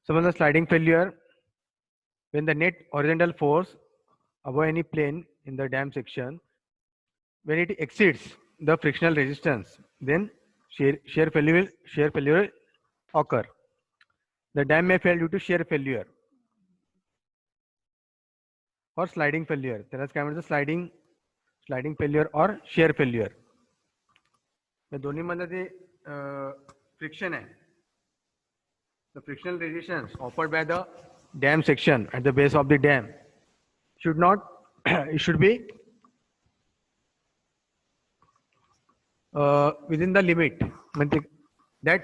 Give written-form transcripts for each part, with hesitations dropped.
Suppose the sliding failure, when the net horizontal force above any plane in the dam section, when it exceeds the frictional resistance, then shear failure will occur. The dam may fail due to shear failure or sliding failure. त्यालाच काय म्हणतात sliding failure or shear failure. या दोन्हीमध्ये जे friction आहे, the frictional resistance offered by the dam section at the base of the dam should not it should be within the limit. That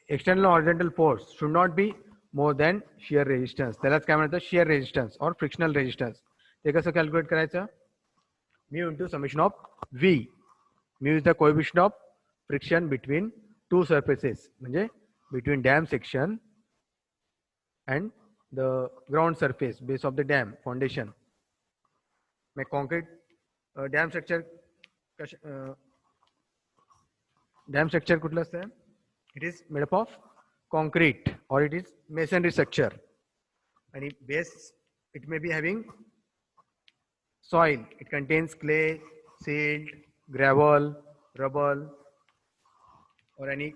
external horizontal force should not be more than shear resistance. त्यालाच काय म्हणतात shear resistance or frictional resistance. ते कसं calculate करायचं? Mu into summation of V. Mu is the coefficient of friction between two surfaces, म्हणजे between dam section and the ground surface, base of the dam foundation. मैं concrete dam structure dam structure कुठलं असतं? It is made up of concrete or it is masonry structure. And base, it may be having soil. It contains clay, silt, gravel, rubble, or any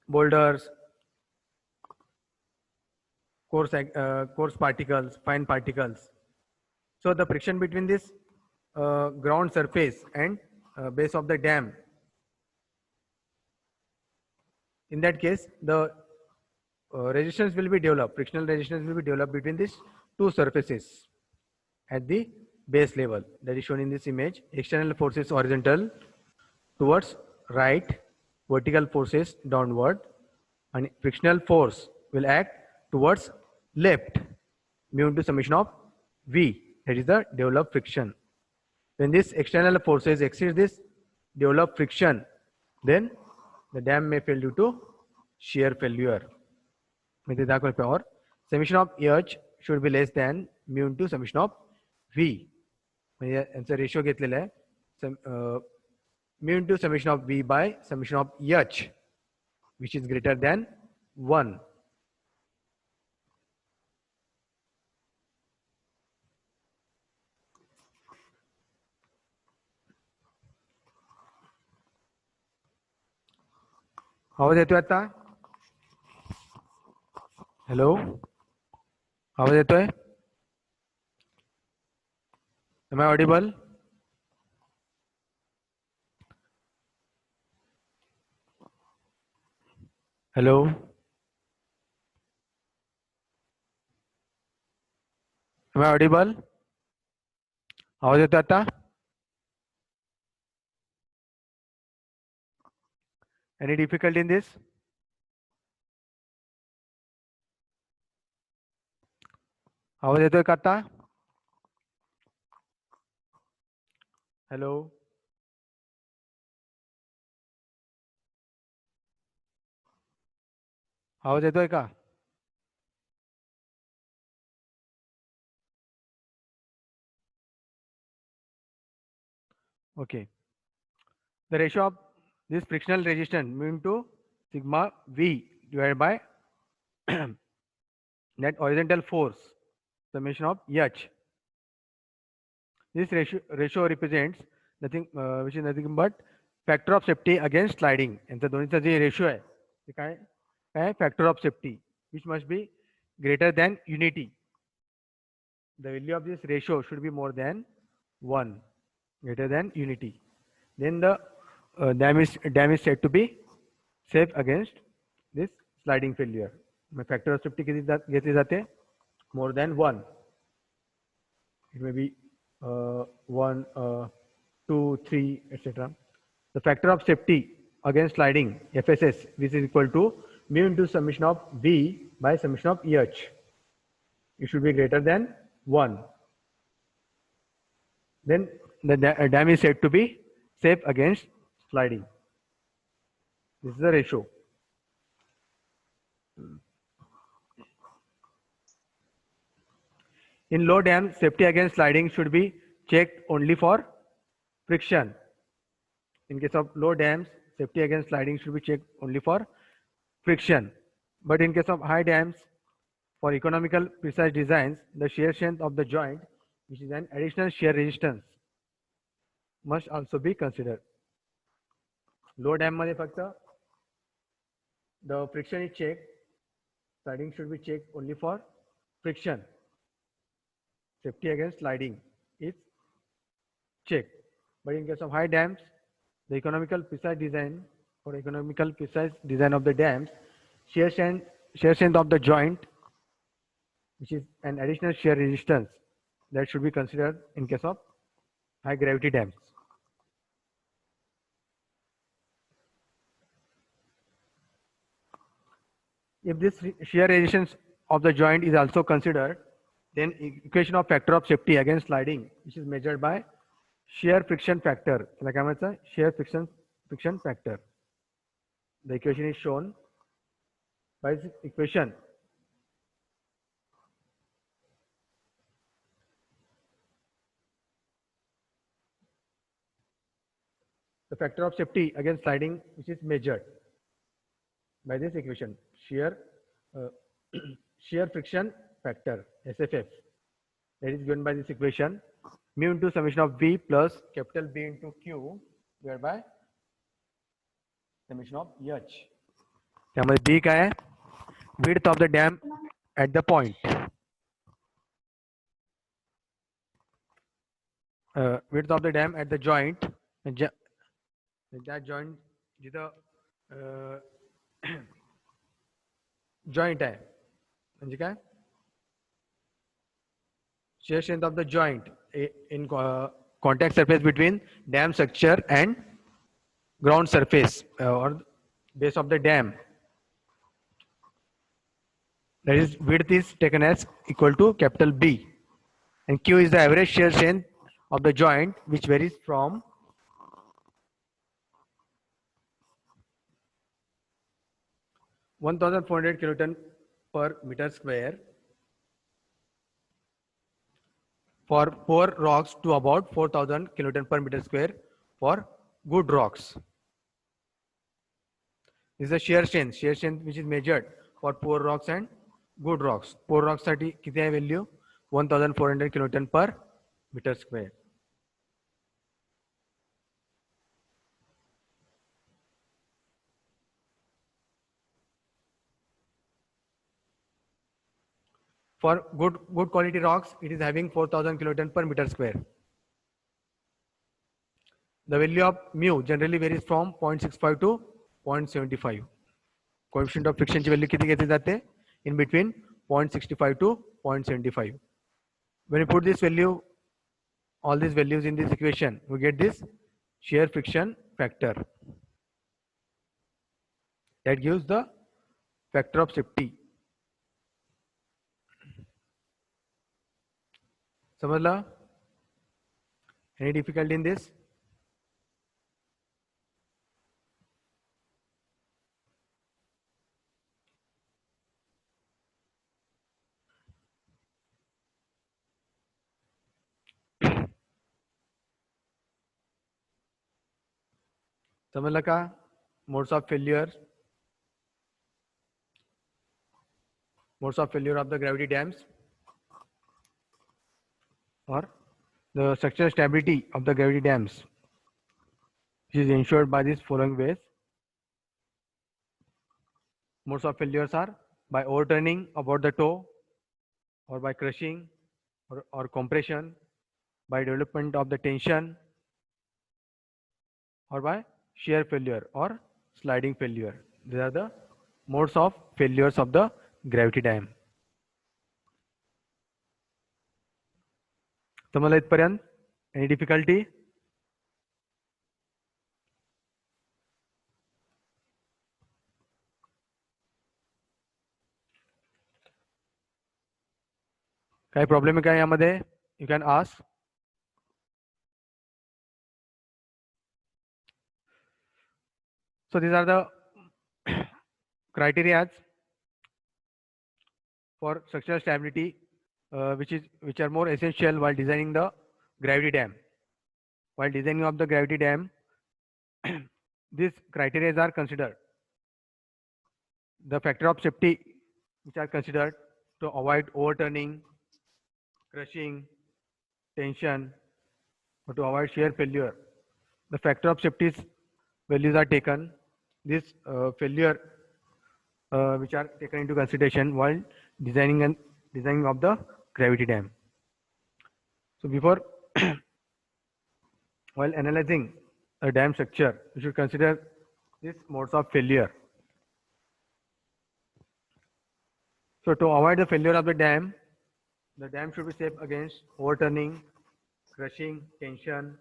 boulders, coarse particles, fine particles. So the friction between this ground surface and base of the dam, in that case, the resistance will be developed, frictional resistance will be developed between these two surfaces at the base level. That is shown in this image. External forces horizontal towards right, vertical forces downward, and frictional force will act towards left, mu into summation of V. That is the developed friction. When this external forces exceed this developed friction, then the dam may fail due to shear failure. Or summation of H should be less than mu into summation of V. यांचा ratio घेतलेला आहे mu into summation of V by summation of H, which is greater than 1. आवाज येतोय आता? Hello, आवाज येतोय? Am I audible? Hello? Am I audible? आवाज येतोय आता? Any difficulty in this? आवाज येतोय का आता? हॅलो, आवाज येतोय का? Okay. The ratio of this frictional resistance mu into sigma V divided by net horizontal force summation of H. This ratio represents nothing which is nothing but factor of safety against sliding. यांचा दोन्हीचा जे ratio आहे ते काय factor of safety which must be greater than unity. The value of this ratio should be more than 1, greater than unity. Then the dam is said to be safe against this sliding failure. Factor of safety घेतली जाते more than 1. It may be 1, 2, 3, etc. The factor of safety against sliding, FSS, which is equal to mu into summation of V by summation of EH. It should be greater than 1. Then the dam is said to be safe against sliding. This is the ratio. In low dam, safety against sliding should be checked only for friction. In case of low dams, safety against sliding should be checked only for friction. But in case of high dams, for economical precise designs, the shear strength of the joint, which is an additional shear resistance, must also be considered. Low dam मध्ये फक्त the friction is checked. Sliding should be checked only for friction. Safety against sliding is checked. But in case of high dams, the economical precise design of the dams, shear strength of the joint, which is an additional shear resistance, that should be considered in case of high gravity dams. If this shear resistance of the joint is also considered, then equation of factor of safety against sliding, which is measured by shear friction factor. Like I said, shear friction factor. The equation is shown by this equation. The factor of safety against sliding, which is measured by this equation, shear friction factor, SFF, that is given by this equation, mu into summation of V plus capital B into Q divided by summation of H. त्यामध्ये B काय आहे? Width of the dam at the point. Width of the dam at the joint. That joint जिथं joint आहे म्हणजे काय? Shear strength of the joint in contact surface between dam structure and ground surface or base of the dam. That is, width is taken as equal to capital B, and Q is the average shear strength of the joint, which varies from 1400 kilonewton per meter square for poor rocks to about 4000 kilonewton per meter square for good rocks. This is the shear strength which is measured for poor rocks and good rocks. Poor rocks साठी किती आहे value? 1400 kilonewton per meter square. For good quality rocks, it is having 4000 kilonewton per meter square. The value of mu generally varies from 0.65 to 0.75. Coefficient of friction ची value किती घेतली जाते? In between 0.65 to 0.75. When you put this value, all these values in this equation, we get this shear friction factor. That gives the factor of safety. समझला? Any difficulty in this? समझला का? Modes of failure of the gravity dams, or the structural stability of the gravity dams, which is ensured by these following ways. Modes of failures are by overturning about the toe, or by crushing or compression, by development of the tension, or by shear failure or sliding failure. These are the modes of failures of the gravity dam. समजलं इथपर्यंत? Any difficulty? काही problem आहे का यामध्ये? You can ask. So these are the criteria for structural stability, which are more essential while designing the gravity dam. While designing of the gravity dam, these criteria are considered. the factor of safety which are considered to avoid overturning, crushing, tension, or to avoid shear failure. The factor of safety values are taken. This failure which are taken into consideration while designing of the gravity dam. So before while analyzing a dam structure, you should consider these modes of failure. So to avoid the failure of the dam should be safe against overturning, crushing, tension,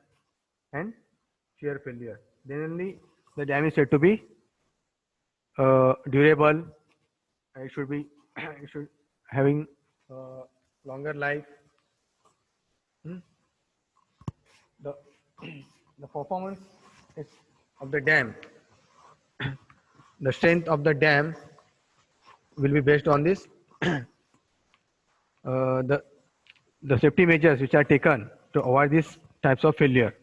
and shear failure. Then only the dam is said to be durable. It should be it should having longer life. The the performance of the dam, the strength of the dam will be based on this the safety measures which are taken to avoid these types of failure.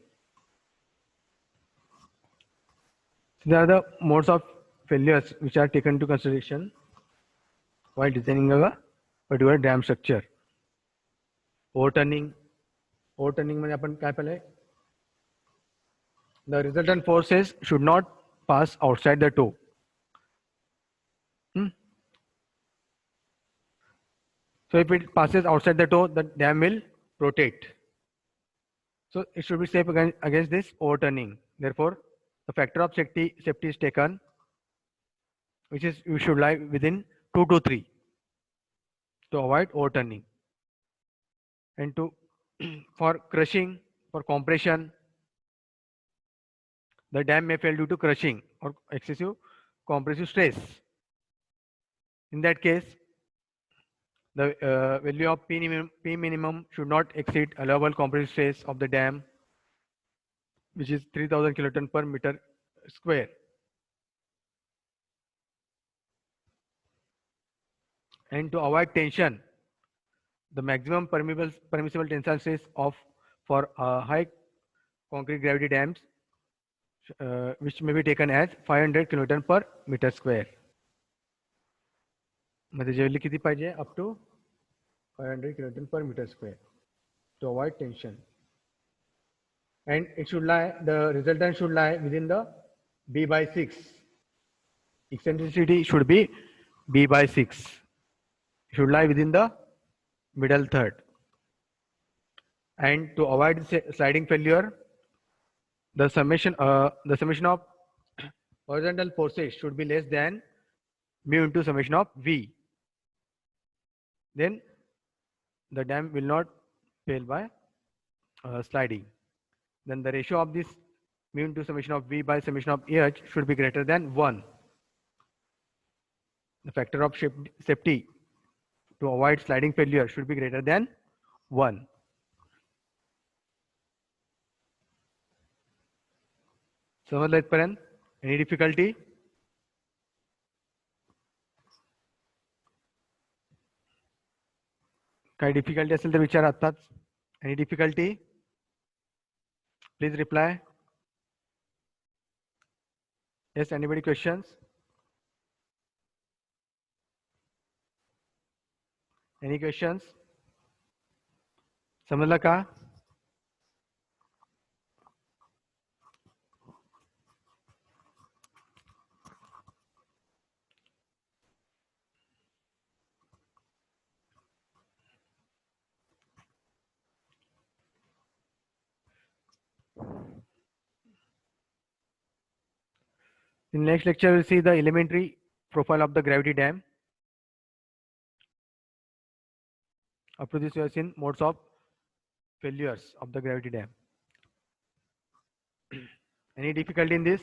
These are the modes of failures which are taken into consideration while designing a particular dam structure. Overturning म्हणजे आपण काय पाहिलंय? The resultant forces should not pass outside the toe. So if it passes outside the toe, the dam will rotate. So it should be safe against this overturning. Therefore, the factor of safety is taken, which is you should lie within 2 to 3 to avoid overturning. And to for crushing, for compression, the dam may fail due to crushing or excessive compressive stress. In that case, the value of P minimum should not exceed allowable compressive stress of the dam, which is 3000 kilotons per meter square. And to avoid tension, the maximum permissible tensile stress for high concrete gravity dams, which may be taken as 500 kilonewton per meter square. म्हणजे जेवली किती पाहिजे? Up to 500 kilonewton per meter square to avoid tension. And it should lie, the resultant should lie within the B/6. Eccentricity should be B/6. Should lie within the middle third. And to avoid sliding failure, the summation of horizontal forces should be less than mu into summation of V. Then the dam will not fail by sliding. Then the ratio of this mu into summation of V by summation of H should be greater than 1. The factor of safety to avoid sliding failure should be greater than 1. समजलं इथपर्यंत? Any difficulty? काही difficulty असेल तर विचारा आत्ताच. Any difficulty? Please reply. Yes, anybody questions? Any questions? समजलं का? In next lecture, we'll see the elementary profile of the gravity dam. Up to this, we have seen modes of failures of the gravity dam. Any difficulty in this?